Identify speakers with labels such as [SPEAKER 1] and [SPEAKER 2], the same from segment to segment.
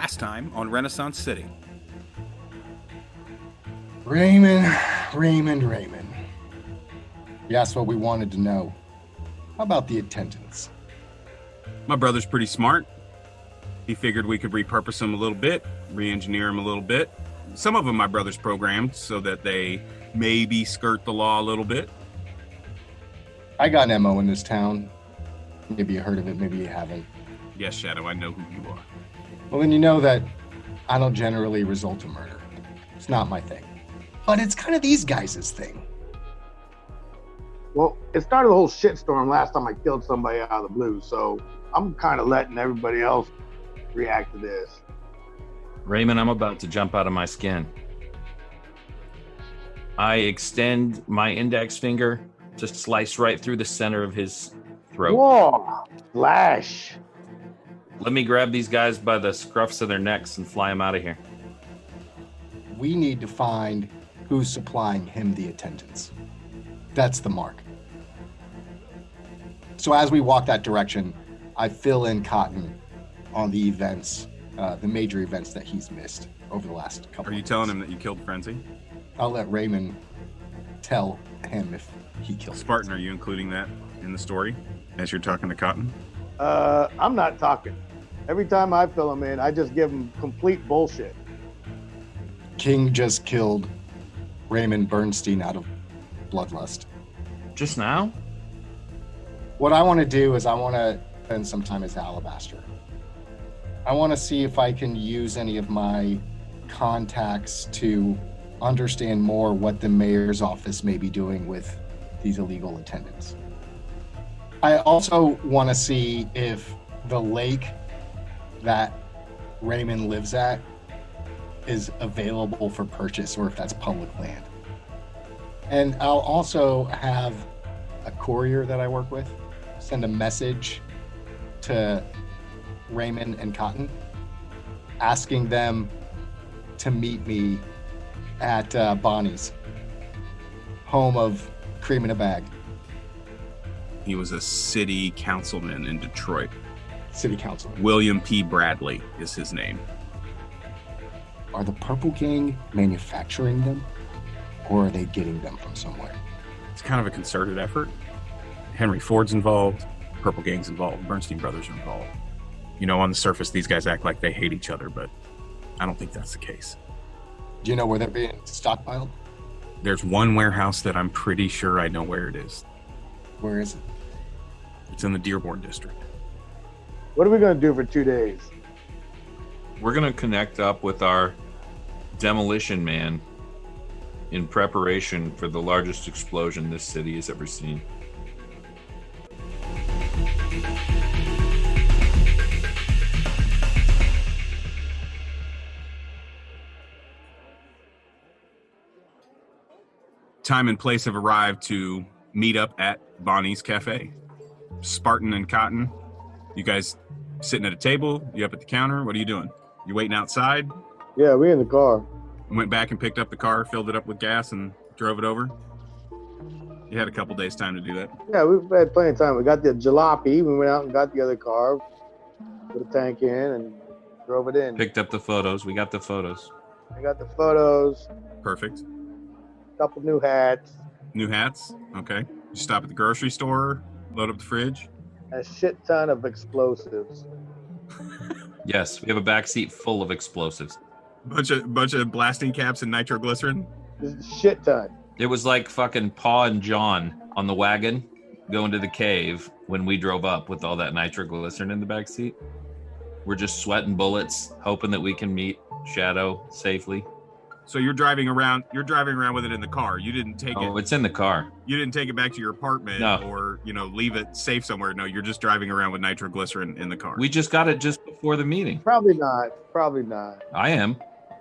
[SPEAKER 1] Last time on Renaissance City.
[SPEAKER 2] Raymond. You asked what we wanted to know. How about the attendants?
[SPEAKER 1] My brother's pretty smart. He figured we could repurpose them a little bit, re-engineer them a little bit. Some of them my brother's programmed so that they maybe skirt the law a little bit.
[SPEAKER 2] I got an MO in this town. Maybe you heard of it, maybe you haven't.
[SPEAKER 1] Yes, Shadow, I know who you are.
[SPEAKER 2] Well, then you know that I don't generally resort to murder. It's not my thing. But it's kind of these guys' thing.
[SPEAKER 3] Well, it started a whole shitstorm last time I killed somebody out of the blue, so I'm kind of letting everybody else react to this.
[SPEAKER 4] Raymond, I'm about to jump out of my skin. I extend my index finger to slice right through the center of his throat.
[SPEAKER 3] Whoa! Slash!
[SPEAKER 4] Let me grab these guys by the scruffs of their necks and fly them out of here.
[SPEAKER 2] We need to find who's supplying him the attendance. That's the mark. So as we walk that direction, I fill in Cotton on the events, the major events that he's missed over the last couple of
[SPEAKER 1] Are you
[SPEAKER 2] months.
[SPEAKER 1] telling him that you killed Frenzy?
[SPEAKER 2] I'll let Raymond tell him if he killed
[SPEAKER 1] Spartan, are you including that in the story as you're talking to Cotton?
[SPEAKER 3] I'm not talking. Every time I fill him in, I just give him complete bullshit.
[SPEAKER 2] King just killed Raymond Bernstein out of bloodlust.
[SPEAKER 4] Just now?
[SPEAKER 2] What I want to do is I want to spend some time as Alabaster. I want to see if I can use any of my contacts to understand more what the mayor's office may be doing with these illegal attendants. I also want to see if the lake that Raymond lives at is available for purchase or if that's public land. And I'll also have a courier that I work with send a message to Raymond and Cotton asking them to meet me at Bonnie's, home of Cream in a Bag.
[SPEAKER 1] He was a city councilman in Detroit.
[SPEAKER 2] City council.
[SPEAKER 1] William P. Bradley is his name.
[SPEAKER 2] Are the Purple Gang manufacturing them, or are they getting them from somewhere?
[SPEAKER 1] It's kind of a concerted effort. Henry Ford's involved, Purple Gang's involved, Bernstein brothers are involved. You know, on the surface, these guys act like they hate each other, but I don't think that's the case.
[SPEAKER 2] Do you know where they're being stockpiled?
[SPEAKER 1] There's one warehouse that I'm pretty sure I know where it is.
[SPEAKER 2] Where is it?
[SPEAKER 1] It's in the Dearborn district.
[SPEAKER 3] What are we going to do for 2 days?
[SPEAKER 4] We're going to connect up with our demolition man in preparation for the largest explosion this city has ever seen.
[SPEAKER 1] Time and place have arrived to meet up at Bonnie's Cafe. Spartan and Cotton, you guys sitting at a table? You up at the counter? What are you doing? You waiting outside?
[SPEAKER 3] Yeah, we in the car.
[SPEAKER 1] Went back and picked up the car, filled it up with gas, and drove it over? You had a couple days time to do that.
[SPEAKER 3] Yeah, we've had plenty of time. We got the jalopy. We went out and got the other car, put a tank in, and drove it in.
[SPEAKER 4] Picked up the photos. We got the photos.
[SPEAKER 3] I got the photos,
[SPEAKER 1] Perfect.
[SPEAKER 3] couple new hats,
[SPEAKER 1] New hats? Okay. You stop at the grocery store, load up the fridge.
[SPEAKER 3] a shit ton of explosives.
[SPEAKER 4] Yes, we have a back seat full of explosives.
[SPEAKER 1] Bunch of blasting caps and nitroglycerin.
[SPEAKER 3] Just a shit ton.
[SPEAKER 4] It was like fucking Pa and John on the wagon going to the cave when we drove up with all that nitroglycerin in the back seat. We're just sweating bullets, hoping that we can meet Shadow safely.
[SPEAKER 1] So you're driving around with it in the car. You didn't take
[SPEAKER 4] Oh,
[SPEAKER 1] it.
[SPEAKER 4] it's in the car.
[SPEAKER 1] You didn't take it back to your apartment
[SPEAKER 4] No.
[SPEAKER 1] or, leave it safe somewhere. No, you're just driving around with nitroglycerin in the car.
[SPEAKER 4] We just got it just before the meeting.
[SPEAKER 3] Probably not. Probably not.
[SPEAKER 4] I am.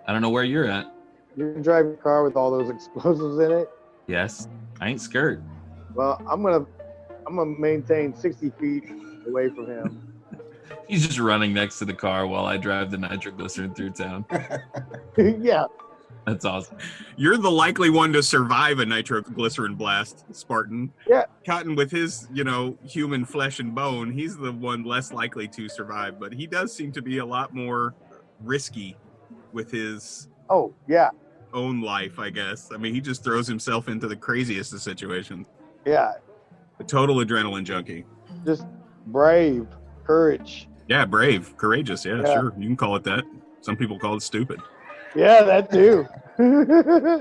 [SPEAKER 4] I don't know where you're at.
[SPEAKER 3] You can drive your car with all those explosives in it.
[SPEAKER 4] Yes, I ain't scared.
[SPEAKER 3] Well, I'm gonna maintain 60 feet away from him.
[SPEAKER 4] He's just running next to the car while I drive the nitroglycerin through town.
[SPEAKER 3] Yeah.
[SPEAKER 4] That's awesome.
[SPEAKER 1] You're the likely one to survive a nitroglycerin blast, Spartan.
[SPEAKER 3] Yeah.
[SPEAKER 1] Cotton, with his, human flesh and bone, he's the one less likely to survive, but he does seem to be a lot more risky with his
[SPEAKER 3] Oh, yeah.
[SPEAKER 1] own life, I guess. I mean, he just throws himself into the craziest of situations.
[SPEAKER 3] Yeah.
[SPEAKER 1] A total adrenaline junkie.
[SPEAKER 3] Just brave, courage.
[SPEAKER 1] Yeah, brave, courageous. Yeah,
[SPEAKER 3] Yeah.
[SPEAKER 1] sure. You can call it that. Some people call it stupid.
[SPEAKER 3] Yeah, that too.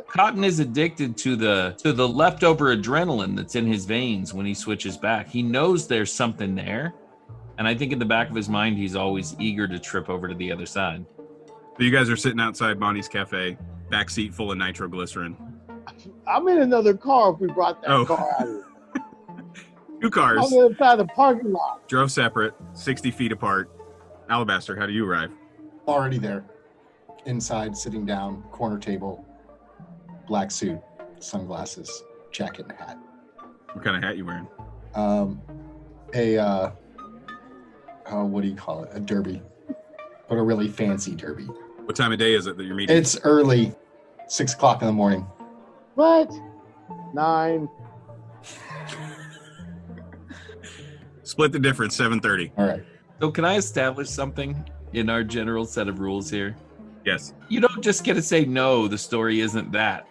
[SPEAKER 4] Cotton is addicted to the leftover adrenaline that's in his veins when he switches back. He knows there's something there, and I think in the back of his mind, he's always eager to trip over to the other side.
[SPEAKER 1] So you guys are sitting outside Bonnie's Cafe, back seat full of nitroglycerin.
[SPEAKER 3] I'm in another car if we brought that
[SPEAKER 1] Oh.
[SPEAKER 3] car out here.
[SPEAKER 1] Two cars,
[SPEAKER 3] On the other side of the parking lot.
[SPEAKER 1] drove separate, 60 feet apart. Alabaster, how do you arrive?
[SPEAKER 2] Already there. Inside, sitting down, corner table, black suit, sunglasses, jacket and hat.
[SPEAKER 1] What kind of hat you wearing?
[SPEAKER 2] What do you call it? A derby, but a really fancy derby.
[SPEAKER 1] What time of day is it that you're meeting?
[SPEAKER 2] It's early, 6 o'clock in the morning.
[SPEAKER 3] What? 9.
[SPEAKER 1] Split the difference, 7:30.
[SPEAKER 2] All right.
[SPEAKER 4] So can I establish something in our general set of rules here?
[SPEAKER 1] Yes,
[SPEAKER 4] You don't just get to say, no, the story isn't that,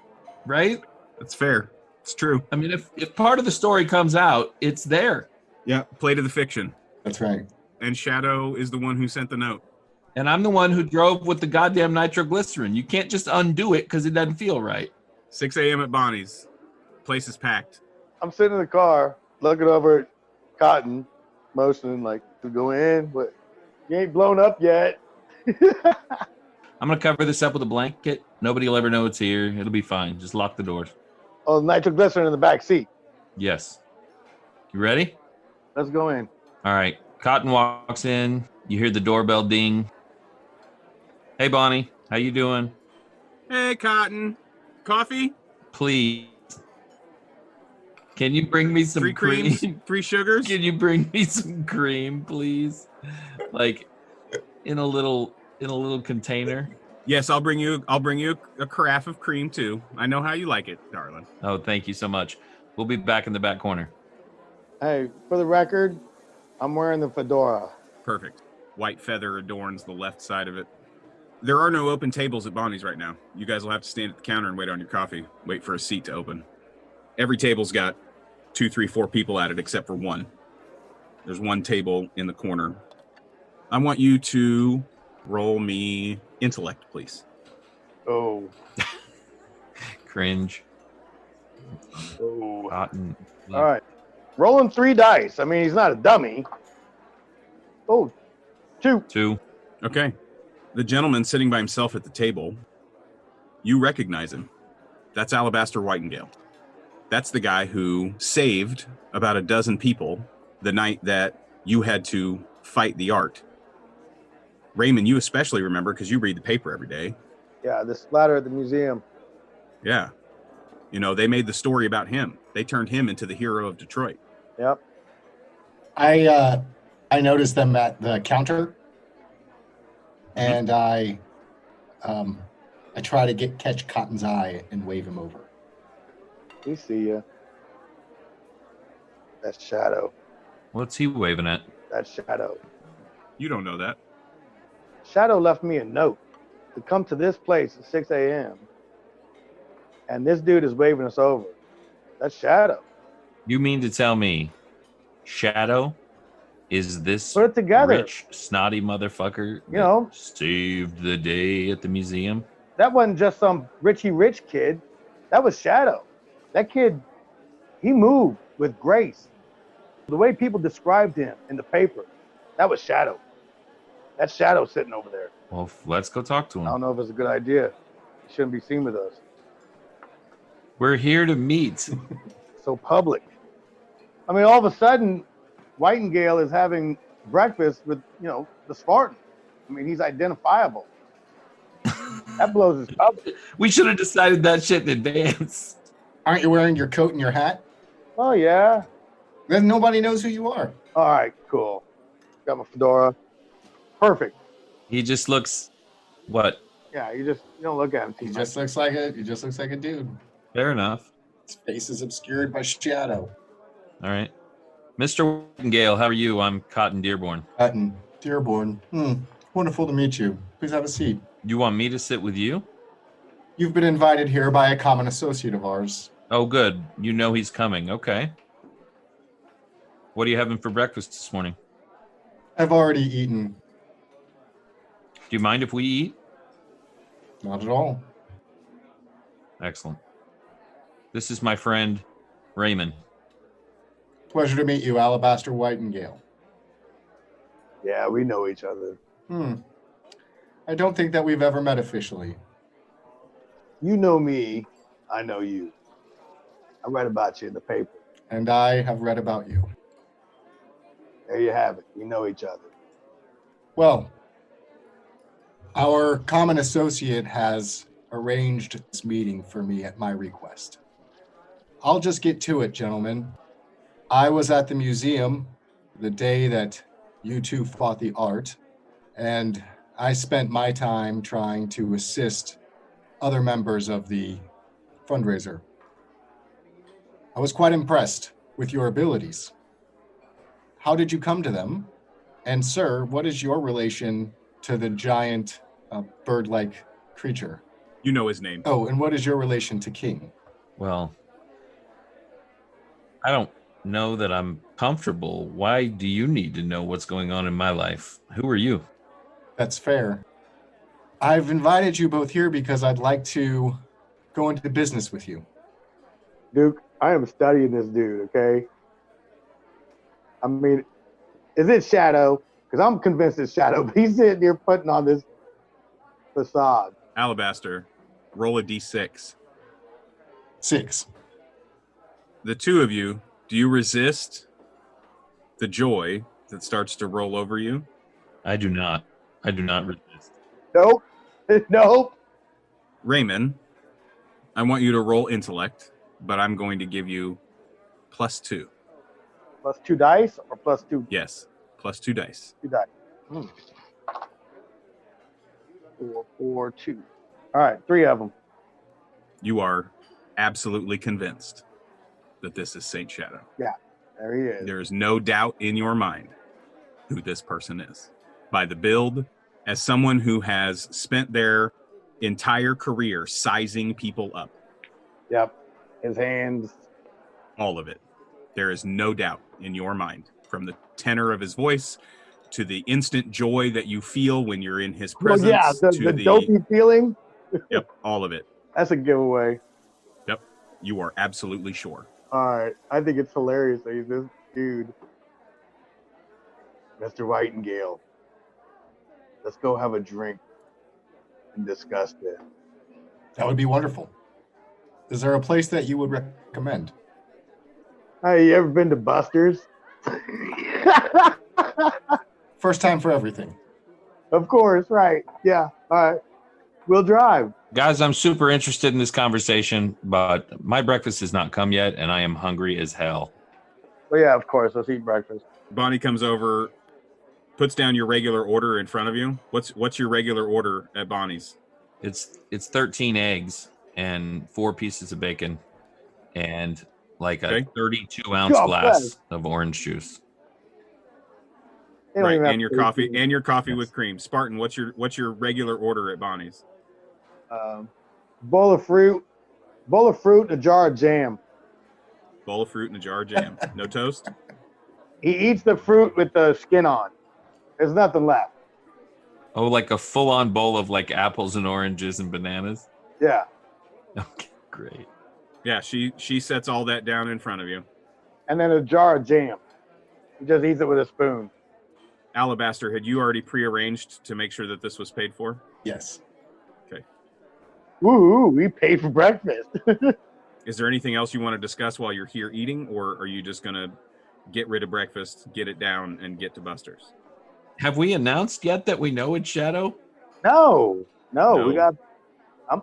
[SPEAKER 4] right?
[SPEAKER 1] that's fair. It's true.
[SPEAKER 4] I mean, if part of the story comes out, it's there.
[SPEAKER 1] Yeah, play to the fiction.
[SPEAKER 2] That's right.
[SPEAKER 1] And Shadow is the one who sent the note.
[SPEAKER 4] And I'm the one who drove with the goddamn nitroglycerin. You can't just undo it because it doesn't feel right.
[SPEAKER 1] 6 a.m. at Bonnie's. Place is packed.
[SPEAKER 3] I'm sitting in the car, looking over at Cotton, motioning like to go in, but you ain't blown up yet.
[SPEAKER 4] I'm going to cover this up with a blanket. Nobody will ever know it's here. It'll be fine. Just lock the doors.
[SPEAKER 3] Oh, nitroglycerin in the back seat.
[SPEAKER 4] Yes. You ready?
[SPEAKER 3] Let's go in.
[SPEAKER 4] All right. Cotton walks in. You hear the doorbell ding. Hey, Bonnie. How you doing?
[SPEAKER 1] Hey, Cotton. Coffee?
[SPEAKER 4] Please. Can you bring me some
[SPEAKER 1] 3
[SPEAKER 4] cream?
[SPEAKER 1] creams? 3 sugars?
[SPEAKER 4] Can you bring me some cream, please? Like in a little container.
[SPEAKER 1] Yes, I'll bring you a carafe of cream too. I know how you like it, darling.
[SPEAKER 4] Oh, thank you so much. We'll be back in the back corner.
[SPEAKER 3] Hey, for the record, I'm wearing the fedora.
[SPEAKER 1] Perfect. White feather adorns the left side of it. There are no open tables at Bonnie's right now. You guys will have to stand at the counter and wait on your coffee. Wait for a seat to open. Every table's got 2, 3, 4 people at it except for one. There's one table in the corner. I want you to roll me intellect, please.
[SPEAKER 3] Oh.
[SPEAKER 4] Cringe.
[SPEAKER 3] Oh.
[SPEAKER 4] Cotton.
[SPEAKER 3] All right. Rolling 3 dice. I mean, he's not a dummy. Oh, 2.
[SPEAKER 4] 2.
[SPEAKER 1] Okay. The gentleman sitting by himself at the table, you recognize him. That's Alabaster Whitengale. That's the guy who saved about a dozen people the night that you had to fight the art. Raymond, you especially remember because you read the paper every day.
[SPEAKER 3] Yeah, the splatter at the museum.
[SPEAKER 1] Yeah. You know, they made the story about him. They turned him into the hero of Detroit.
[SPEAKER 3] Yep.
[SPEAKER 2] I noticed them at the counter, and I try to catch Cotton's eye and wave him over.
[SPEAKER 3] We see you. That's Shadow.
[SPEAKER 4] What's he waving at?
[SPEAKER 3] That's Shadow.
[SPEAKER 1] You don't know that.
[SPEAKER 3] Shadow left me a note to come to this place at 6 a.m. And this dude is waving us over. That's Shadow.
[SPEAKER 4] You mean to tell me Shadow is this
[SPEAKER 3] Put it together.
[SPEAKER 4] rich, snotty motherfucker
[SPEAKER 3] You know.
[SPEAKER 4] that saved the day at the museum?
[SPEAKER 3] That wasn't just some Richie Rich kid. That was Shadow. That kid, he moved with grace. The way people described him in the paper, that was Shadow. That's Shadow sitting over there.
[SPEAKER 4] Well, let's go talk to
[SPEAKER 3] I
[SPEAKER 4] him.
[SPEAKER 3] don't know if it's a good idea. He shouldn't be seen with us.
[SPEAKER 4] We're here to meet.
[SPEAKER 3] So public. I mean, all of a sudden, Whitengale is having breakfast with, the Spartan. I mean, he's identifiable. That blows his cover.
[SPEAKER 4] We should have decided that shit in advance.
[SPEAKER 2] Aren't you wearing your coat and your hat?
[SPEAKER 3] Oh, yeah.
[SPEAKER 2] Then nobody knows who you are.
[SPEAKER 3] All right, cool. Got my fedora. Perfect.
[SPEAKER 4] He just looks, what?
[SPEAKER 3] Yeah, you don't look at him too
[SPEAKER 2] He
[SPEAKER 3] much.
[SPEAKER 2] just looks like a dude.
[SPEAKER 4] Fair enough.
[SPEAKER 2] His face is obscured by shadow.
[SPEAKER 4] All right. Mr. Whitengale, how are you? I'm Cotton Dearborn.
[SPEAKER 2] Cotton, Dearborn. Wonderful to meet you. Please have a seat.
[SPEAKER 4] You want me to sit with you?
[SPEAKER 2] You've been invited here by a common associate of ours.
[SPEAKER 4] Oh, good. You know he's coming. Okay. What are you having for breakfast this morning?
[SPEAKER 2] I've already eaten.
[SPEAKER 4] Do you mind if we eat?
[SPEAKER 2] Not at all.
[SPEAKER 4] Excellent. This is my friend, Raymond.
[SPEAKER 2] Pleasure to meet you, Alabaster Whitengale.
[SPEAKER 3] Yeah, we know each other.
[SPEAKER 2] I don't think that we've ever met officially.
[SPEAKER 3] You know me. I know you. I read about you in the paper.
[SPEAKER 2] And I have read about you.
[SPEAKER 3] There you have it. We know each other.
[SPEAKER 2] Well, our common associate has arranged this meeting for me at my request. I'll just get to it, gentlemen. I was at the museum the day that you two fought the art, and I spent my time trying to assist other members of the fundraiser. I was quite impressed with your abilities. How did you come to them? And sir, what is your relation to the giant bird-like creature?
[SPEAKER 1] You know his name.
[SPEAKER 2] Oh, and what is your relation to King?
[SPEAKER 4] Well, I don't know that I'm comfortable. Why do you need to know what's going on in my life? Who are you?
[SPEAKER 2] That's fair. I've invited you both here because I'd like to go into business with you.
[SPEAKER 3] Duke, I am studying this dude, okay? I mean, is it Shadow? Because I'm convinced it's Shadow, but he's sitting here putting on this facade.
[SPEAKER 1] Alabaster, roll a d6.
[SPEAKER 2] 6.
[SPEAKER 1] The two of you, do you resist the joy that starts to roll over you?
[SPEAKER 4] I do not. I do not resist.
[SPEAKER 3] Nope. Nope.
[SPEAKER 1] Raymond, I want you to roll intellect, but I'm going to give you +2.
[SPEAKER 3] Plus 2 dice or plus 2?
[SPEAKER 1] Yes, +2 dice.
[SPEAKER 3] 2 dice. 4, 4, 2. All right, 3 of them.
[SPEAKER 1] You are absolutely convinced that this is Saint Shadow.
[SPEAKER 3] There he is.
[SPEAKER 1] There is no doubt in your mind who this person is. By the build, as someone who has spent their entire career sizing people up,
[SPEAKER 3] Yep. His hands.
[SPEAKER 1] all of it. There is no doubt in your mind, from the tenor of his voice to the instant joy that you feel when you're in his
[SPEAKER 3] Well,
[SPEAKER 1] presence.
[SPEAKER 3] yeah,
[SPEAKER 1] to
[SPEAKER 3] the dopey feeling.
[SPEAKER 1] Yep, all of it.
[SPEAKER 3] That's a giveaway.
[SPEAKER 1] Yep, you are absolutely sure.
[SPEAKER 3] All right. I think it's hilarious that he's this dude. Mr. Whitengale. Let's go have a drink and discuss this.
[SPEAKER 2] That would be wonderful. Is there a place that you would recommend?
[SPEAKER 3] Hey, you ever been to Buster's?
[SPEAKER 2] First time for everything.
[SPEAKER 3] Of course, right. Yeah. All right. We'll drive.
[SPEAKER 4] Guys, I'm super interested in this conversation, but my breakfast has not come yet, and I am hungry as hell.
[SPEAKER 3] Well, yeah, of course. Let's eat breakfast.
[SPEAKER 1] Bonnie comes over, puts down your regular order in front of you. What's your regular order at Bonnie's?
[SPEAKER 4] It's 13 eggs and 4 pieces of bacon and like a
[SPEAKER 1] Okay.
[SPEAKER 4] 32-ounce
[SPEAKER 3] God
[SPEAKER 4] glass
[SPEAKER 3] bless.
[SPEAKER 4] of orange juice.
[SPEAKER 3] They don't
[SPEAKER 1] Right,
[SPEAKER 3] even have
[SPEAKER 1] and your
[SPEAKER 3] to
[SPEAKER 1] coffee
[SPEAKER 3] eat.
[SPEAKER 1] and your coffee with cream. Spartan, what's your regular order at Bonnie's?
[SPEAKER 3] Bowl of fruit, and a jar of jam.
[SPEAKER 1] Bowl of fruit and a jar of jam. No toast?
[SPEAKER 3] He eats the fruit with the skin on. There's nothing left.
[SPEAKER 4] Oh, like a full-on bowl of like apples and oranges and bananas?
[SPEAKER 3] Yeah.
[SPEAKER 4] Okay, great.
[SPEAKER 1] Yeah, she sets all that down in front of you.
[SPEAKER 3] And then a jar of jam. He just eats it with a spoon.
[SPEAKER 1] Alabaster, had you already prearranged to make sure that this was paid for?
[SPEAKER 2] Yes.
[SPEAKER 3] Ooh, we paid for breakfast.
[SPEAKER 1] Is there anything else you want to discuss while you're here eating, or are you just going to get rid of breakfast, get it down, and get to Buster's?
[SPEAKER 4] Have we announced yet that we know it's Shadow?
[SPEAKER 3] No,
[SPEAKER 1] No.
[SPEAKER 3] we got.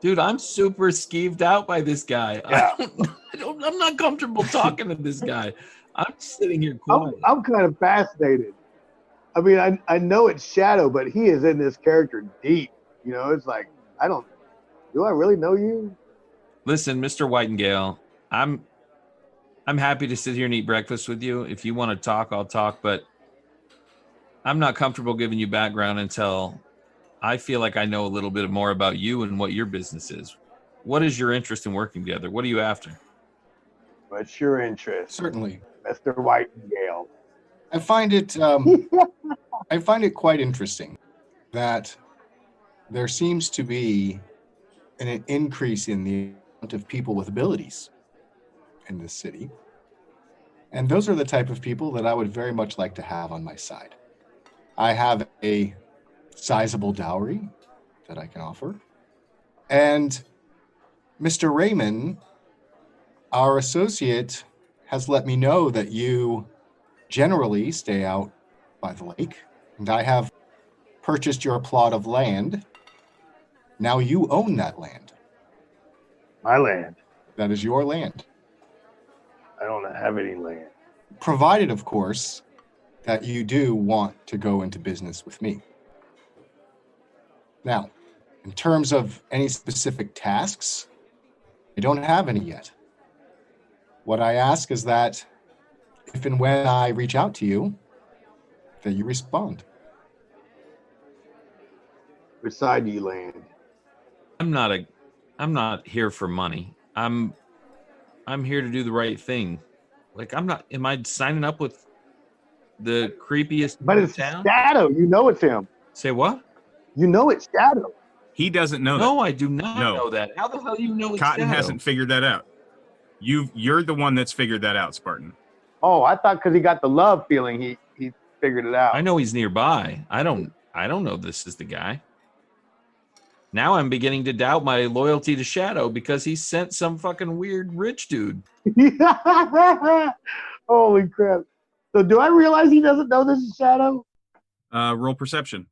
[SPEAKER 4] Dude, I'm super skeeved out by this guy.
[SPEAKER 3] Yeah.
[SPEAKER 4] I'm not comfortable talking to this guy. I'm sitting here quiet.
[SPEAKER 3] I'm kind of fascinated. I mean, I know it's Shadow, but he is in this character deep. You know, it's like do I really know you?
[SPEAKER 4] Listen, Mr. Whitengale, I'm happy to sit here and eat breakfast with you. If you want to talk, I'll talk, but I'm not comfortable giving you background until I feel like I know a little bit more about you and what your business is. What is your interest in working together? What are you after?
[SPEAKER 3] What's your interest,
[SPEAKER 2] Certainly.
[SPEAKER 3] Mr. Whitengale?
[SPEAKER 2] I find it quite interesting that there seems to be an increase in the amount of people with abilities in this city. And those are the type of people that I would very much like to have on my side. I have a sizable dowry that I can offer. And Mr. Raymond, our associate, has let me know that you generally stay out by the lake. And I have purchased your plot of land. Now you own that land.
[SPEAKER 3] My land.
[SPEAKER 2] That is your land.
[SPEAKER 3] I don't have any land.
[SPEAKER 2] Provided, of course, that you do want to go into business with me. Now, in terms of any specific tasks, I don't have any yet. What I ask is that if and when I reach out to you, that you respond.
[SPEAKER 3] Which side do you land?
[SPEAKER 4] I'm not here for money. I'm here to do the right thing. Like, am I signing up with the creepiest
[SPEAKER 3] But it's
[SPEAKER 4] town?
[SPEAKER 3] Shadow. You know it's him.
[SPEAKER 4] Say what?
[SPEAKER 3] You know it's Shadow.
[SPEAKER 1] He doesn't know
[SPEAKER 4] No,
[SPEAKER 1] that.
[SPEAKER 4] I do not know that. How the hell do you know it's
[SPEAKER 1] Cotton
[SPEAKER 4] Shadow?
[SPEAKER 1] hasn't figured that out. You're the one that's figured that out, Spartan.
[SPEAKER 3] Oh, I thought because he got the love feeling, he figured it out.
[SPEAKER 4] I know he's nearby. I don't know this is the guy. Now I'm beginning to doubt my loyalty to Shadow because he sent some fucking weird rich dude.
[SPEAKER 3] Holy crap. So do I realize he doesn't know this is Shadow?
[SPEAKER 1] Roll perception.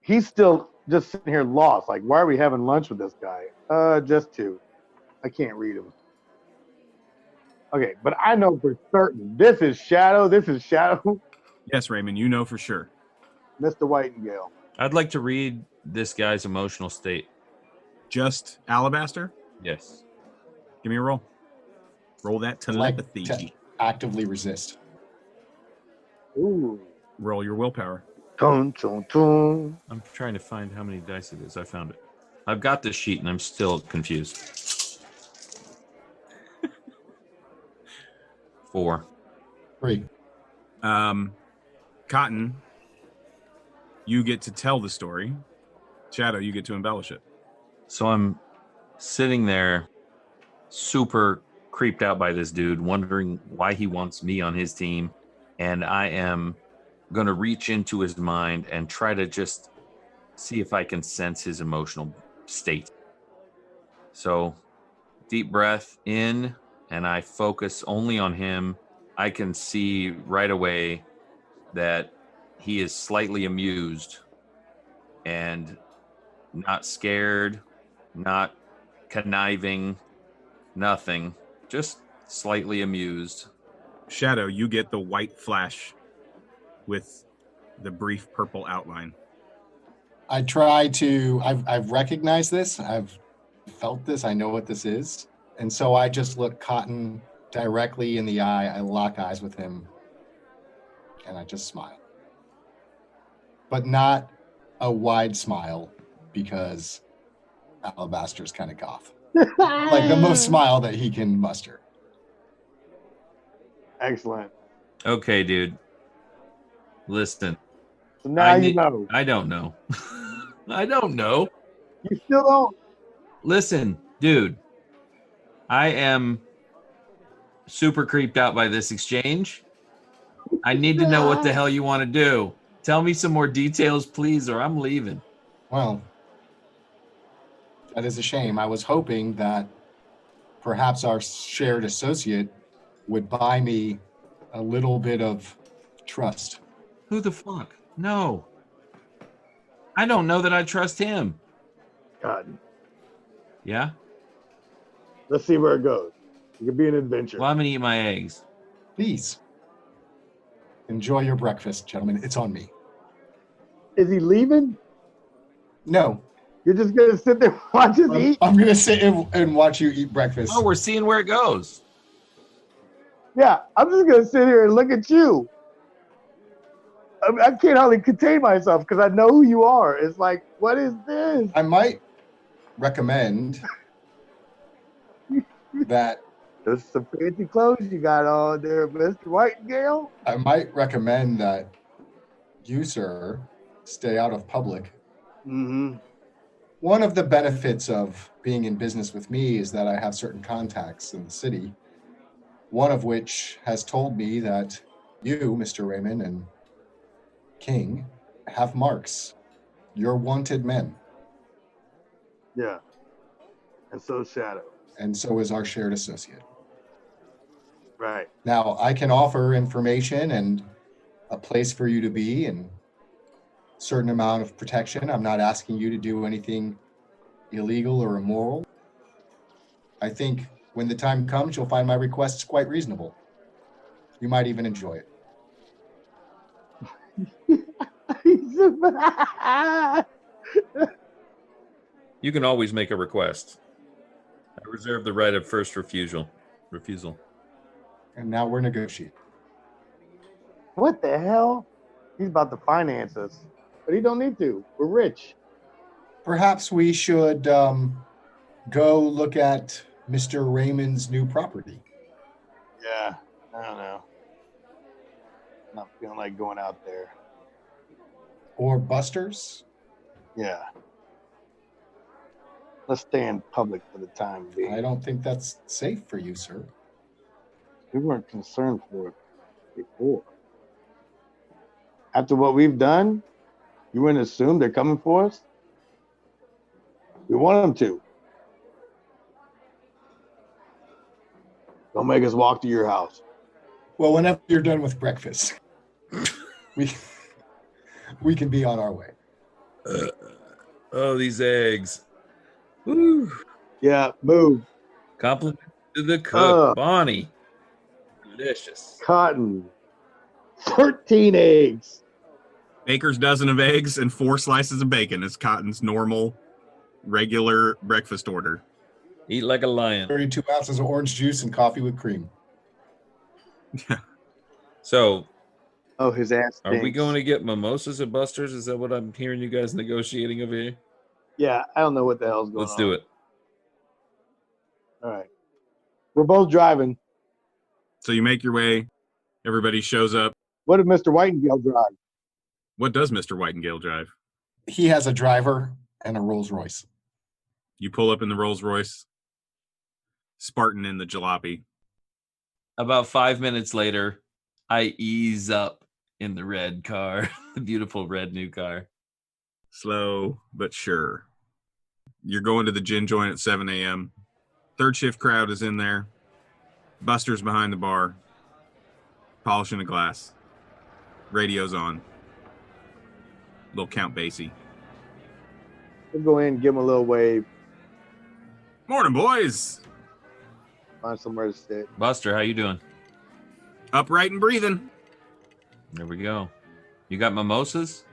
[SPEAKER 3] He's still just sitting here lost. Like, why are we having lunch with this guy? Just 2. I can't read him. Okay, but I know for certain this is Shadow. This is Shadow.
[SPEAKER 1] Yes, Raymond, you know for sure.
[SPEAKER 3] Mr. Whitengale.
[SPEAKER 4] I'd like to read this guy's emotional state.
[SPEAKER 1] Just Alabaster?
[SPEAKER 4] Yes.
[SPEAKER 1] Give me a roll. Roll that telepathy.
[SPEAKER 2] To actively resist.
[SPEAKER 3] Ooh.
[SPEAKER 1] Roll your willpower.
[SPEAKER 3] Dun, dun, dun.
[SPEAKER 4] I'm trying to find how many dice it is. I found it. I've got this sheet and I'm still confused. 4.
[SPEAKER 2] 3.
[SPEAKER 1] Cotton, you get to tell the story. Shadow, you get to embellish it.
[SPEAKER 4] So I'm sitting there super creeped out by this dude, wondering why he wants me on his team. And I am going to reach into his mind and try to just see if I can sense his emotional state. So deep breath in, and I focus only on him. I can see right away that he is slightly amused and not scared, not conniving, nothing, just slightly amused.
[SPEAKER 1] Shadow, you get the white flash with the brief purple outline.
[SPEAKER 2] I try to, I've recognized this. I've felt this. I know what this is. And so I just look Cotton directly in the eye. I lock eyes with him and I just smile. But not a wide smile because Alabaster's kind of goth. Like the most smile that he can muster.
[SPEAKER 3] Excellent.
[SPEAKER 4] Okay, dude. Listen.
[SPEAKER 3] So now you know.
[SPEAKER 4] I don't know. I don't know.
[SPEAKER 3] You still don't?
[SPEAKER 4] Listen, dude. I am super creeped out by this exchange. I need to know what the hell you want to do. Tell me some more details, please, or I'm leaving.
[SPEAKER 2] Well, that is a shame. I was hoping that perhaps our shared associate would buy me a little bit of trust.
[SPEAKER 4] Who the fuck? No. I don't know that I trust him.
[SPEAKER 3] God.
[SPEAKER 4] Yeah?
[SPEAKER 3] Let's see where it goes. It could be an adventure.
[SPEAKER 4] Well, I'm going to eat my eggs.
[SPEAKER 2] Please. Enjoy your breakfast, gentlemen. It's on me.
[SPEAKER 3] Is he leaving?
[SPEAKER 2] No.
[SPEAKER 3] You're just going to sit there and watch us eat?
[SPEAKER 2] I'm going to sit and watch you eat breakfast.
[SPEAKER 4] Oh, we're seeing where it goes.
[SPEAKER 3] Yeah, I'm just going to sit here and look at you. I can't hardly contain myself because I know who you are. It's like, what is this?
[SPEAKER 2] I might recommend that
[SPEAKER 3] There's some fancy clothes you got on there, Mr. Whitengale.
[SPEAKER 2] you, sir, stay out of public.
[SPEAKER 3] Mm-hmm.
[SPEAKER 2] One of the benefits of being in business with me is that I have certain contacts in the city, one of which has told me that you, Mr. Raymond and King, have marks. You're wanted men.
[SPEAKER 3] Yeah. And so Shadow.
[SPEAKER 2] And so is our shared associate.
[SPEAKER 3] Right.
[SPEAKER 2] Now, I can offer information and a place for you to be and a certain amount of protection. I'm not asking you to do anything illegal or immoral. I think when the time comes, you'll find my requests quite reasonable. You might even enjoy it.
[SPEAKER 4] You can always make a request. I reserve the right of first refusal.
[SPEAKER 2] And now we're negotiating.
[SPEAKER 3] What the hell? He's about to finance us, but he don't need to. We're rich.
[SPEAKER 2] Perhaps we should go look at Mr. Raymond's new property.
[SPEAKER 3] Yeah, I don't know. Not feeling like going out there.
[SPEAKER 2] Or Buster's.
[SPEAKER 3] Yeah. Let's stay in public for the time being.
[SPEAKER 2] I don't think that's safe for you, sir.
[SPEAKER 3] We weren't concerned for it before. After what we've done, you wouldn't assume they're coming for us? We want them to. Don't make us walk to your house.
[SPEAKER 2] Well, whenever you're done with breakfast, we can be on our way.
[SPEAKER 4] Oh, these eggs. Woo.
[SPEAKER 3] Yeah, move.
[SPEAKER 4] Compliment to the cook, Bonnie. Delicious.
[SPEAKER 3] Cotton. 13 eggs.
[SPEAKER 1] Baker's dozen of eggs and 4 slices of bacon is Cotton's normal, regular breakfast order.
[SPEAKER 4] Eat like a lion.
[SPEAKER 2] 32 ounces of orange juice and coffee with cream.
[SPEAKER 4] So,
[SPEAKER 3] Oh, his ass
[SPEAKER 4] are we
[SPEAKER 3] stinks.
[SPEAKER 4] going to get mimosas at Buster's? Is that what I'm hearing you guys negotiating over here?
[SPEAKER 3] Yeah, I don't know what the hell's going on.
[SPEAKER 4] Let's do it.
[SPEAKER 3] All right. We're both driving.
[SPEAKER 1] So you make your way. Everybody shows up.
[SPEAKER 3] What did Mr. Whitengale drive?
[SPEAKER 1] What does Mr. Whitengale drive?
[SPEAKER 2] He has a driver and a Rolls Royce.
[SPEAKER 1] You pull up in the Rolls Royce. Spartan in the jalopy.
[SPEAKER 4] About 5 minutes later, I ease up in the red car, the beautiful red new car.
[SPEAKER 1] Slow but sure. You're going to the gin joint at 7 a.m. Third shift crowd is in there. Buster's behind the bar. Polishing a glass. Radio's on. Little Count Basie.
[SPEAKER 3] We'll go in and give him a little wave.
[SPEAKER 1] Morning, boys.
[SPEAKER 3] Find somewhere to sit.
[SPEAKER 4] Buster, how you doing?
[SPEAKER 1] Upright and breathing.
[SPEAKER 4] There we go. You got mimosas?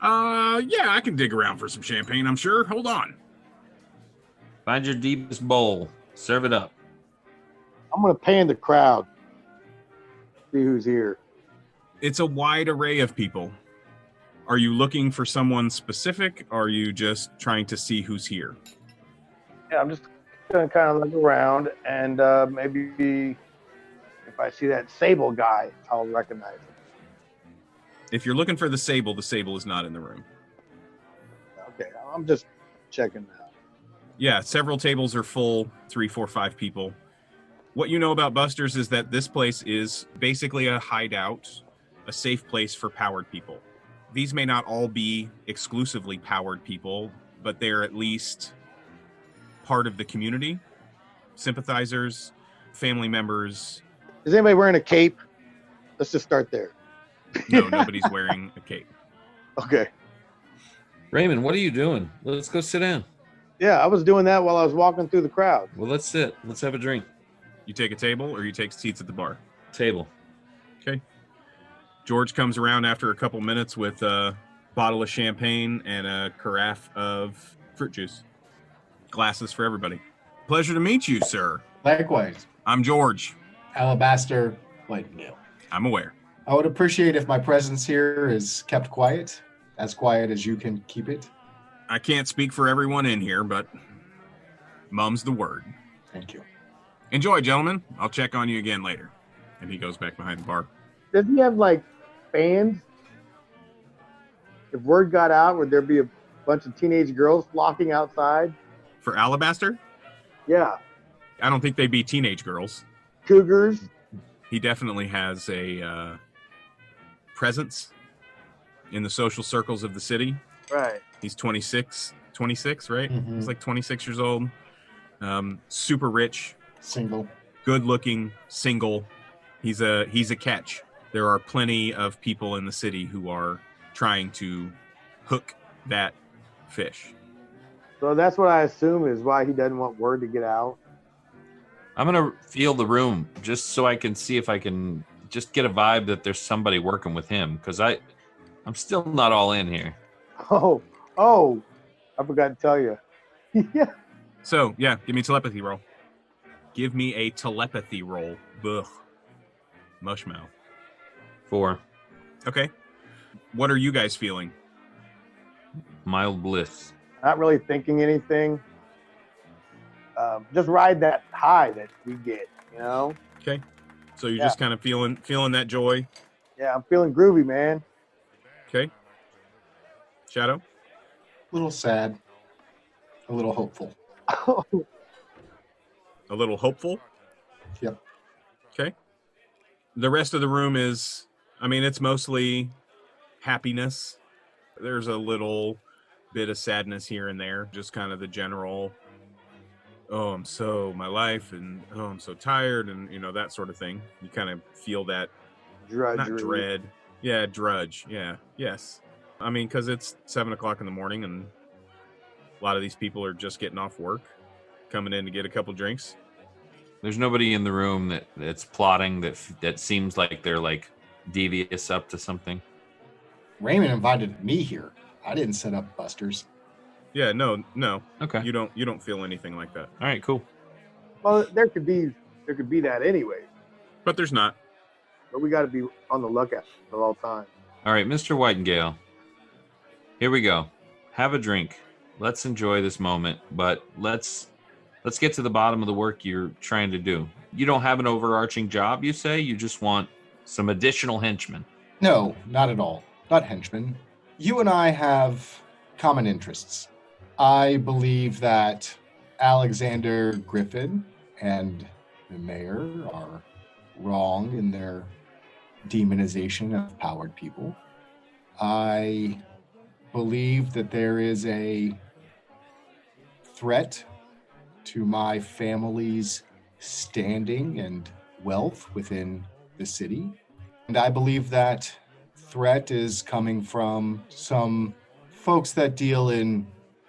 [SPEAKER 1] Yeah, I can dig around for some champagne, I'm sure. Hold on.
[SPEAKER 4] Find your deepest bowl. Serve it up.
[SPEAKER 3] I'm going to pan the crowd. See who's here.
[SPEAKER 1] It's a wide array of people. Are you looking for someone specific? Or are you just trying to see who's here?
[SPEAKER 3] Yeah, I'm just going to kind of look around and maybe if I see that Sable guy, I'll recognize him.
[SPEAKER 1] If you're looking for the Sable is not in the room.
[SPEAKER 3] Okay, I'm just checking out.
[SPEAKER 1] Yeah, several tables are full, 3, 4, 5 people. What you know about Buster's is that this place is basically a hideout, a safe place for powered people. These may not all be exclusively powered people, but they're at least part of the community, sympathizers, family members.
[SPEAKER 3] Is anybody wearing a cape? Let's just start there.
[SPEAKER 1] No, nobody's wearing a cape.
[SPEAKER 3] Okay.
[SPEAKER 4] Raymond, what are you doing? Let's go sit down.
[SPEAKER 3] Yeah, I was doing that while I was walking through the crowd.
[SPEAKER 4] Well, let's sit. Let's have a drink.
[SPEAKER 1] You take a table or you take seats at the bar?
[SPEAKER 4] Table.
[SPEAKER 1] Okay. George comes around after a couple minutes with a bottle of champagne and a carafe of fruit juice. Glasses for everybody. Pleasure to meet you, sir.
[SPEAKER 2] Likewise,
[SPEAKER 1] I'm George.
[SPEAKER 2] Alabaster Whitengale.
[SPEAKER 1] I'm aware.
[SPEAKER 2] I would appreciate if my presence here is kept quiet as you can keep it.
[SPEAKER 1] I can't speak for everyone in here, but mum's the word.
[SPEAKER 2] Thank you.
[SPEAKER 1] Enjoy, gentlemen. I'll check on you again later. And he goes back behind the bar.
[SPEAKER 3] Does he have like fans? If word got out, would there be a bunch of teenage girls flocking outside?
[SPEAKER 1] For Alabaster,
[SPEAKER 3] Yeah.
[SPEAKER 1] I don't think they'd be teenage girls.
[SPEAKER 3] Cougars?
[SPEAKER 1] He definitely has a presence in the social circles of the city.
[SPEAKER 3] Right.
[SPEAKER 1] He's 26, right?
[SPEAKER 2] Mhm.
[SPEAKER 1] He's like 26 years old. Super rich,
[SPEAKER 2] Single.
[SPEAKER 1] good looking, single. He's a catch. There are plenty of people in the city who are trying to hook that fish.
[SPEAKER 3] So that's what I assume is why he doesn't want word to get out.
[SPEAKER 4] I'm gonna feel the room just so I can see if I can just get a vibe that there's somebody working with him, because I'm still not all in here.
[SPEAKER 3] Oh, I forgot to tell you. Yeah.
[SPEAKER 1] So, yeah, give me a telepathy roll. Give me a telepathy roll. Ugh. Mushmouth.
[SPEAKER 4] 4.
[SPEAKER 1] Okay. What are you guys feeling?
[SPEAKER 4] Mild bliss.
[SPEAKER 3] Not really thinking anything. Just ride that high that we get, you know?
[SPEAKER 1] Okay. So you're just kind of feeling that joy.
[SPEAKER 3] Yeah, I'm feeling groovy, man.
[SPEAKER 1] Okay. Shadow?
[SPEAKER 2] A little sad. A little hopeful.
[SPEAKER 1] A little hopeful?
[SPEAKER 2] Yep.
[SPEAKER 1] Okay. The rest of the room is, I mean, it's mostly happiness. There's a little bit of sadness here and there, just kind of the general, oh, my life, and oh, I'm so tired, and, that sort of thing. You kind of feel that,
[SPEAKER 3] Drudgery.
[SPEAKER 1] not dread. Yeah, drudge. Yeah, yes. I mean, because it's 7 o'clock in the morning, and a lot of these people are just getting off work, coming in to get a couple drinks.
[SPEAKER 4] There's nobody in the room that's plotting that seems like they're like devious up to something.
[SPEAKER 2] Raymond invited me here. I didn't set up Busters.
[SPEAKER 1] Yeah, no.
[SPEAKER 4] Okay.
[SPEAKER 1] You don't feel anything like that.
[SPEAKER 4] All right, cool.
[SPEAKER 3] Well, there could be that anyway,
[SPEAKER 1] But there's not.
[SPEAKER 3] but we got to be on the lookout at all times.
[SPEAKER 4] All right, Mr. Whitengale. Here we go. Have a drink. Let's enjoy this moment, but let's get to the bottom of the work you're trying to do. You don't have an overarching job, you say? You just want some additional henchmen.
[SPEAKER 2] No, not at all. Not henchmen. You and I have common interests. I believe that Alexander Griffin and the mayor are wrong in their demonization of powered people. I believe that there is a threat to my family's standing and wealth within the city. And I believe that threat is coming from some folks that deal in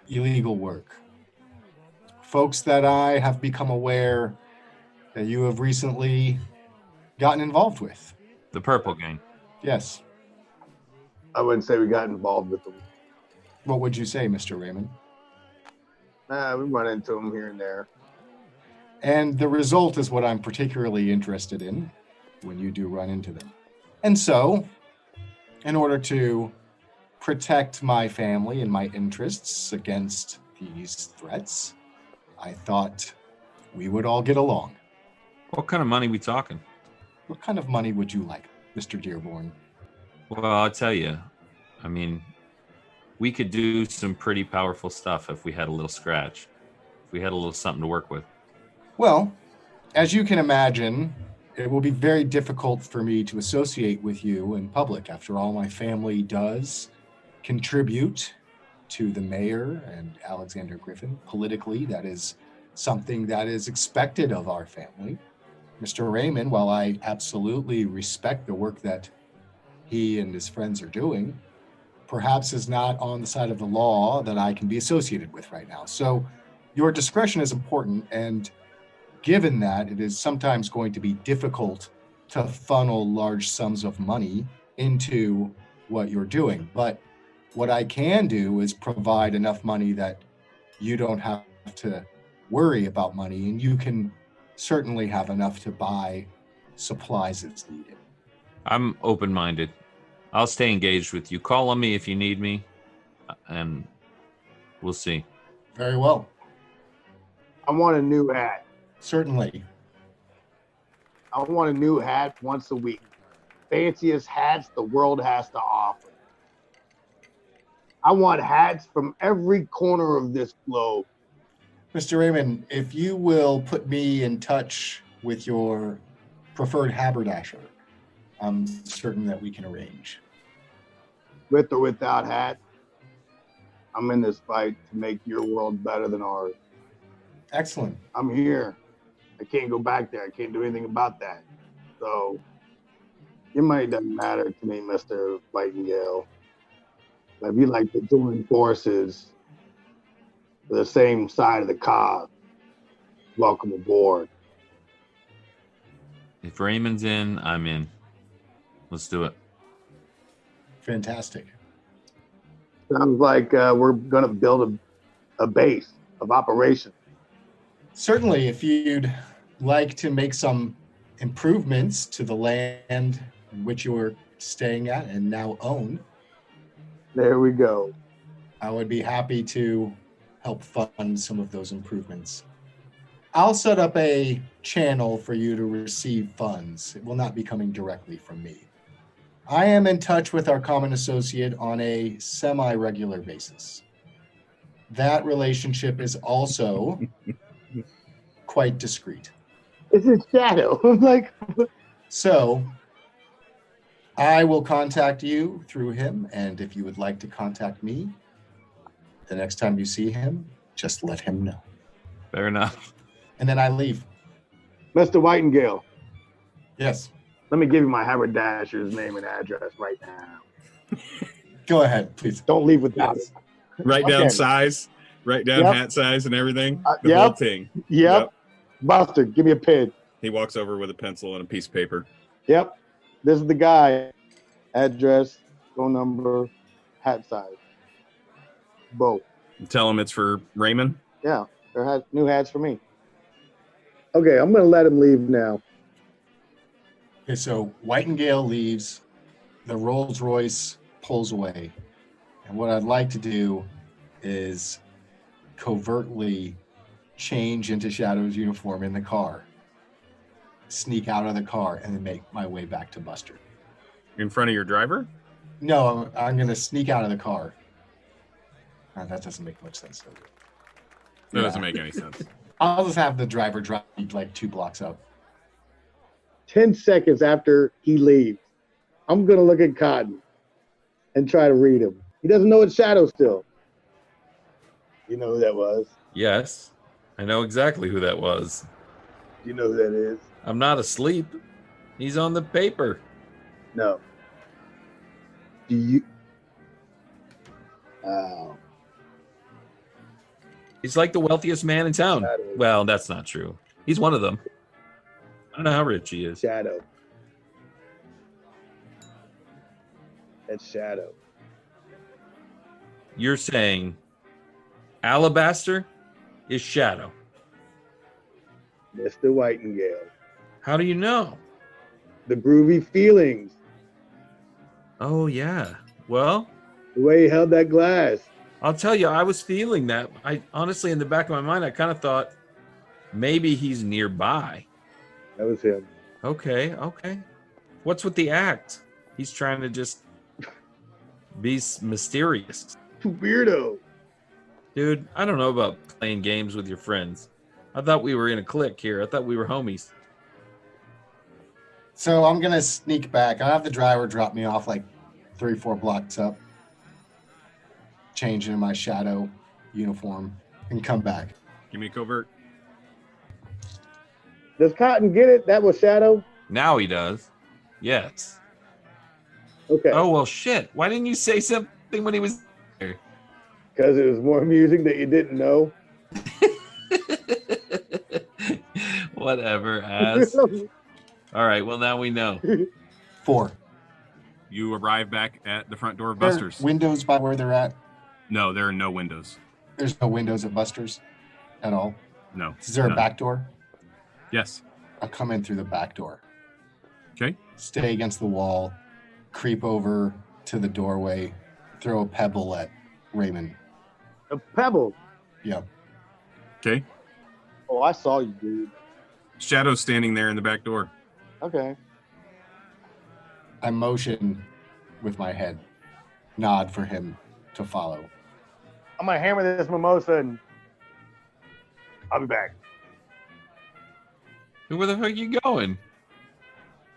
[SPEAKER 2] illegal work. Folks that I have become aware that you have recently gotten involved with.
[SPEAKER 4] The Purple Gang.
[SPEAKER 2] Yes.
[SPEAKER 3] I wouldn't say we got involved with them.
[SPEAKER 2] What would you say, Mr. Raymond?
[SPEAKER 3] We run into them here and there.
[SPEAKER 2] And the result is what I'm particularly interested in when you do run into them. And so, in order to protect my family and my interests against these threats, I thought we would all get along.
[SPEAKER 4] What kind of money we talking?
[SPEAKER 2] What kind of money would you like, Mr. Dearborn?
[SPEAKER 4] Well, I'll tell you. I mean, we could do some pretty powerful stuff if we had a little scratch. If we had a little something to work with.
[SPEAKER 2] Well, as you can imagine, it will be very difficult for me to associate with you in public. After all, my family does contribute to the mayor and Alexander Griffin. Politically, that is something that is expected of our family. Mr. Raymond, while I absolutely respect the work that he and his friends are doing, perhaps is not on the side of the law that I can be associated with right now. So your discretion is important, and given that it is sometimes going to be difficult to funnel large sums of money into what you're doing. But what I can do is provide enough money that you don't have to worry about money, and you can certainly have enough to buy supplies as needed.
[SPEAKER 4] I'm open-minded. I'll stay engaged with you. Call on me if you need me, and we'll see.
[SPEAKER 2] Very well.
[SPEAKER 3] I want a new hat.
[SPEAKER 2] Certainly.
[SPEAKER 3] I want a new hat once a week. Fanciest hats the world has to offer. I want hats from every corner of this globe.
[SPEAKER 2] Mr. Raymond, if you will put me in touch with your preferred haberdasher, I'm certain that we can arrange.
[SPEAKER 3] With or without hat, I'm in this fight to make your world better than ours.
[SPEAKER 2] Excellent.
[SPEAKER 3] I'm here. I can't go back there. I can't do anything about that. So your money doesn't matter to me, Mr. Whitengale. If you like to join forces for the same side of the cause, welcome aboard.
[SPEAKER 4] If Raymond's in, I'm in. Let's do it.
[SPEAKER 2] Fantastic.
[SPEAKER 3] Sounds like we're going to build a base of operations.
[SPEAKER 2] Certainly, if you'd like to make some improvements to the land in which you're staying at and now own,
[SPEAKER 3] There we go.
[SPEAKER 2] I would be happy to help fund some of those improvements. I'll set up a channel for you to receive funds. It will not be coming directly from me. I am in touch with our common associate on a semi-regular basis. That relationship is also quite discreet.
[SPEAKER 3] It's a shadow. I'm like,
[SPEAKER 2] So I will contact you through him, and if you would like to contact me, the next time you see him, just let him know.
[SPEAKER 4] Fair enough.
[SPEAKER 2] And then I leave.
[SPEAKER 3] Mr. Whitengale,
[SPEAKER 2] Yes.
[SPEAKER 3] let me give you my haberdasher's name and address right now.
[SPEAKER 2] Go ahead, please.
[SPEAKER 3] Don't leave without it.
[SPEAKER 1] Write down
[SPEAKER 3] Okay.
[SPEAKER 1] size, write down
[SPEAKER 3] Yep.
[SPEAKER 1] hat size and everything. The
[SPEAKER 3] Yep.
[SPEAKER 1] whole thing.
[SPEAKER 3] Yep. Buster, give me a pen.
[SPEAKER 1] He walks over with a pencil and a piece of paper.
[SPEAKER 3] Yep. This is the guy. Address, phone number, hat size. Both.
[SPEAKER 1] Tell him it's for Raymond.
[SPEAKER 3] Yeah. They're new hats for me. Okay, I'm going to let him leave now.
[SPEAKER 2] Okay, so Whitengale leaves. The Rolls Royce pulls away. And what I'd like to do is covertly change into Shadow's uniform in the car, sneak out of the car, and then make my way back to Buster.
[SPEAKER 1] In front of your driver?
[SPEAKER 2] No, I'm going to sneak out of the car. That doesn't make much sense.
[SPEAKER 1] That doesn't make any sense.
[SPEAKER 2] I'll just have the driver drive me like 2 blocks up.
[SPEAKER 3] 10 seconds after he leaves, I'm going to look at Cotton and try to read him. He doesn't know it's Shadow still. You know who that was?
[SPEAKER 4] Yes, I know exactly who that was.
[SPEAKER 3] You know who that is?
[SPEAKER 4] I'm not asleep. He's on the paper.
[SPEAKER 3] No. Do you? Oh.
[SPEAKER 4] He's like the wealthiest man in town.
[SPEAKER 3] Shadow.
[SPEAKER 4] Well, that's not true. He's one of them. I don't know how rich he is.
[SPEAKER 3] Shadow. That's Shadow.
[SPEAKER 4] You're saying Alabaster is Shadow.
[SPEAKER 3] Mr. Whitengale.
[SPEAKER 4] How do you know?
[SPEAKER 3] The groovy feelings.
[SPEAKER 4] Oh, yeah. Well,
[SPEAKER 3] The way he held that glass.
[SPEAKER 4] I'll tell you, I was feeling that. I honestly, in the back of my mind, I kind of thought maybe he's nearby.
[SPEAKER 3] That was him.
[SPEAKER 4] Okay. What's with the act? He's trying to just be mysterious.
[SPEAKER 3] Weirdo.
[SPEAKER 4] Dude, I don't know about playing games with your friends. I thought we were in a clique here. I thought we were homies.
[SPEAKER 2] So I'm going to sneak back. I'll have the driver drop me off like 3-4 blocks up, change into my Shadow uniform, and come back.
[SPEAKER 1] Give me a covert.
[SPEAKER 3] Does Cotton get it? That was Shadow?
[SPEAKER 4] Now he does. Yes.
[SPEAKER 3] Okay.
[SPEAKER 4] Oh, well, shit. Why didn't you say something when he was there?
[SPEAKER 3] Because it was more amusing that you didn't know.
[SPEAKER 4] Whatever, ass. All right, well, now we know.
[SPEAKER 2] 4.
[SPEAKER 1] You arrive back at the front door of
[SPEAKER 2] There are
[SPEAKER 1] Buster's.
[SPEAKER 2] windows by where they're at.
[SPEAKER 1] No, there are no windows.
[SPEAKER 2] There's no windows at Buster's at all.
[SPEAKER 1] No.
[SPEAKER 2] Is there a
[SPEAKER 1] none.
[SPEAKER 2] back door?
[SPEAKER 1] Yes.
[SPEAKER 2] I'll come in through the back door.
[SPEAKER 1] Okay.
[SPEAKER 2] Stay against the wall, creep over to the doorway, throw a pebble at Raymond.
[SPEAKER 3] A pebble.
[SPEAKER 2] Yep.
[SPEAKER 1] Okay.
[SPEAKER 3] Oh, I saw you, dude.
[SPEAKER 1] Shadow's standing there in the back door.
[SPEAKER 3] Okay.
[SPEAKER 2] I motion with my head, nod for him to follow.
[SPEAKER 3] I'm gonna hammer this mimosa and I'll be back.
[SPEAKER 4] Where the fuck are you going?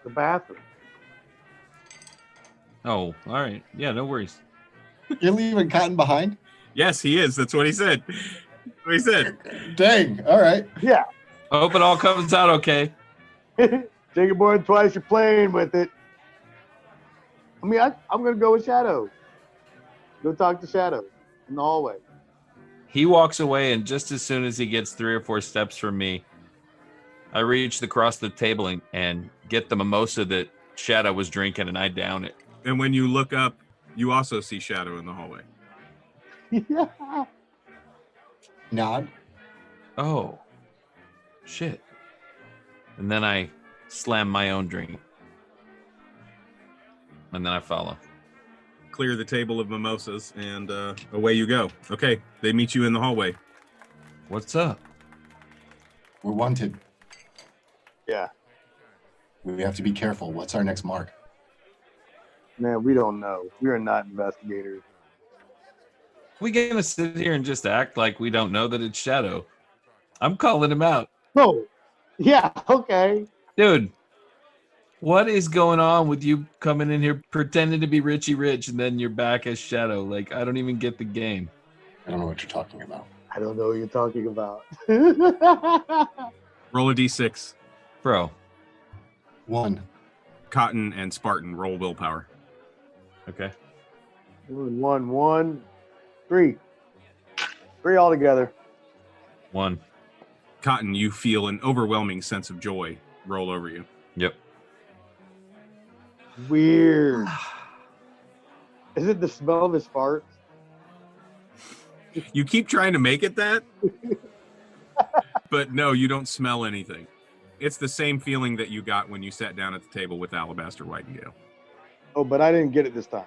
[SPEAKER 3] The bathroom.
[SPEAKER 4] Oh, all right. Yeah, no worries.
[SPEAKER 2] You're leaving Cotton behind?
[SPEAKER 1] Yes, he is. That's what he said. That's what he said.
[SPEAKER 2] Dang. All right.
[SPEAKER 3] Yeah.
[SPEAKER 4] I hope it all comes out okay.
[SPEAKER 3] Take it more than twice. You're playing with it. I mean, I'm gonna go with Shadow. Go talk to Shadow in the hallway.
[SPEAKER 4] He walks away, and just as soon as he gets 3 or 4 steps from me, I reach across the table and get the mimosa that Shadow was drinking, and I down it.
[SPEAKER 1] And when you look up, you also see Shadow in the hallway.
[SPEAKER 3] Yeah.
[SPEAKER 2] Nod.
[SPEAKER 4] Oh, shit. And then I slam my own drink. And then I follow.
[SPEAKER 1] Clear the table of mimosas, and away you go. Okay, they meet you in the hallway.
[SPEAKER 4] What's up?
[SPEAKER 2] We're wanted.
[SPEAKER 3] Yeah.
[SPEAKER 2] We have to be careful. What's our next mark?
[SPEAKER 3] Man, we don't know. We are not investigators.
[SPEAKER 4] We gonna sit here and just act like we don't know that it's Shadow? I'm calling him out.
[SPEAKER 3] Oh, yeah. Okay.
[SPEAKER 4] Dude, what is going on with you coming in here pretending to be Richie Rich and then you're back as Shadow? Like, I don't even get the game.
[SPEAKER 2] I don't know what you're talking about.
[SPEAKER 3] I don't know what you're talking about.
[SPEAKER 1] Roll a d6.
[SPEAKER 4] Bro.
[SPEAKER 2] 1.
[SPEAKER 1] Cotton and Spartan roll willpower.
[SPEAKER 4] Okay.
[SPEAKER 3] 1, 3. 3 altogether.
[SPEAKER 4] 1.
[SPEAKER 1] Cotton, you feel an overwhelming sense of joy roll over you.
[SPEAKER 4] Yep.
[SPEAKER 3] Weird. Is it the smell of his farts?
[SPEAKER 1] You keep trying to make it that, but no, you don't smell anything. It's the same feeling that you got when you sat down at the table with Alabaster Whitengale.
[SPEAKER 3] Oh, but I didn't get it this time.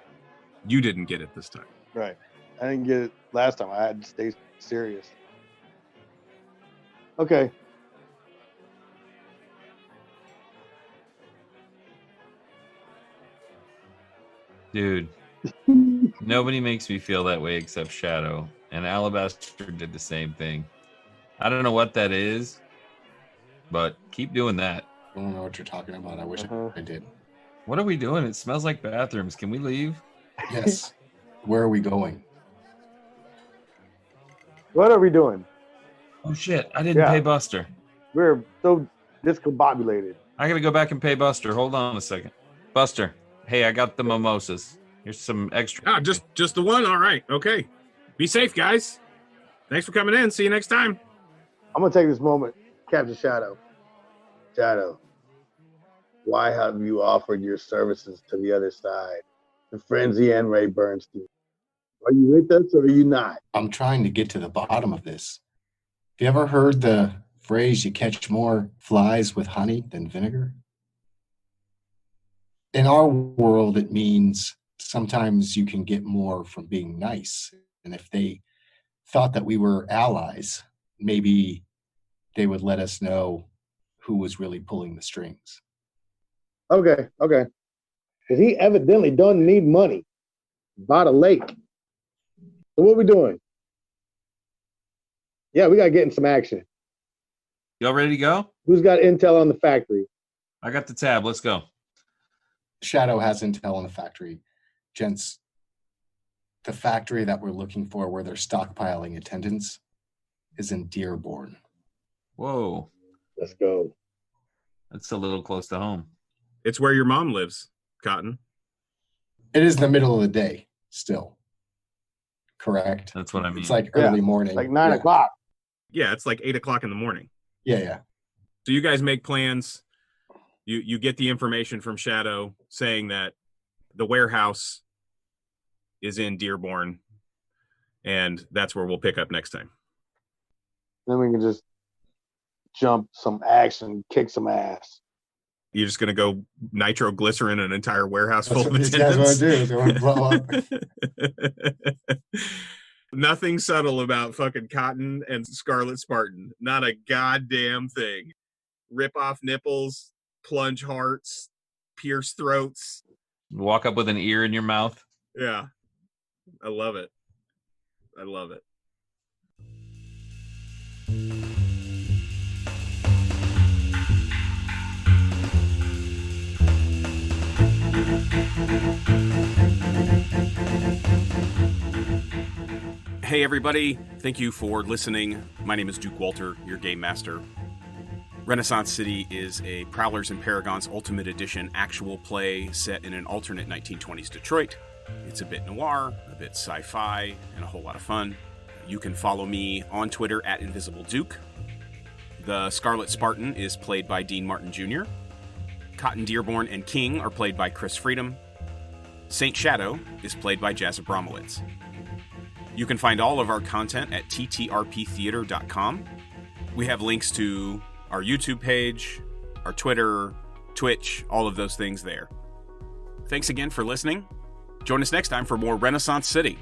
[SPEAKER 1] You didn't get it this time.
[SPEAKER 3] Right. I didn't get it last time. I had to stay serious. Okay.
[SPEAKER 4] Dude, nobody makes me feel that way except Shadow. And Alabaster did the same thing. I don't know what that is, but keep doing that.
[SPEAKER 2] I don't know what you're talking about. I wish I did.
[SPEAKER 4] What are we doing? It smells like bathrooms. Can we leave?
[SPEAKER 2] Yes. Where are we going?
[SPEAKER 3] What are we doing?
[SPEAKER 4] Oh, shit. I didn't pay Buster.
[SPEAKER 3] We're so discombobulated.
[SPEAKER 4] I got to go back and pay Buster. Hold on a second. Buster, hey, I got the mimosas. Here's some extra.
[SPEAKER 1] Ah, just the one? All right. Okay. Be safe, guys. Thanks for coming in. See you next time.
[SPEAKER 3] I'm going to take this moment, Captain Shadow. Shadow, why have you offered your services to the other side, to Frenzy and Ray Bernstein? Are you with us or are you not?
[SPEAKER 2] I'm trying to get to the bottom of this. Have you ever heard the phrase, you catch more flies with honey than vinegar? In our world, it means sometimes you can get more from being nice. And if they thought that we were allies, maybe they would let us know who was really pulling the strings.
[SPEAKER 3] Okay. Because he evidently doesn't need money. Bought a lake. So what are we doing? Yeah, we got to get in some action.
[SPEAKER 4] Y'all ready to go?
[SPEAKER 3] Who's got intel on the factory?
[SPEAKER 4] I got the tab. Let's go.
[SPEAKER 2] Shadow has intel on the factory. Gents, the factory that we're looking for where they're stockpiling attendants is in Dearborn.
[SPEAKER 4] Whoa.
[SPEAKER 3] Let's go.
[SPEAKER 4] That's a little close to home.
[SPEAKER 1] It's where your mom lives, Cotton.
[SPEAKER 2] It is the middle of the day still. Correct?
[SPEAKER 4] That's what I mean.
[SPEAKER 2] It's like early morning.
[SPEAKER 3] Like 9 o'clock.
[SPEAKER 1] Yeah, it's like 8 o'clock in the morning.
[SPEAKER 2] Yeah.
[SPEAKER 1] So you guys make plans. You get the information from Shadow saying that the warehouse is in Dearborn, and that's where we'll pick up next time.
[SPEAKER 3] Then we can just jump some action, kick some ass.
[SPEAKER 1] You're just gonna go nitroglycerin an entire warehouse
[SPEAKER 2] That's
[SPEAKER 1] full
[SPEAKER 2] what
[SPEAKER 1] of
[SPEAKER 2] these guys want
[SPEAKER 1] attendants.
[SPEAKER 2] to do. Is they want to blow up.
[SPEAKER 1] Nothing subtle about fucking Cotton and Scarlet Spartan. Not a goddamn thing. Rip off nipples, plunge hearts, pierce throats.
[SPEAKER 4] Walk up with an ear in your mouth.
[SPEAKER 1] Yeah. I love it. I love it. Hey everybody, thank you for listening. My name is Duke Walter, your game master. Renaissance City is a Prowlers and Paragons Ultimate Edition actual play set in an alternate 1920s Detroit. It's a bit noir, a bit sci-fi, and a whole lot of fun. You can follow me on Twitter at Invisible Duke. The Scarlet Spartan is played by Dean Martin Jr. Cotton Dearborn and King are played by Chris Freedom. Saint Shadow is played by Jazz Abramowitz. You can find all of our content at ttrptheater.com. We have links to our YouTube page, our Twitter, Twitch, all of those things there. Thanks again for listening. Join us next time for more Renaissance City.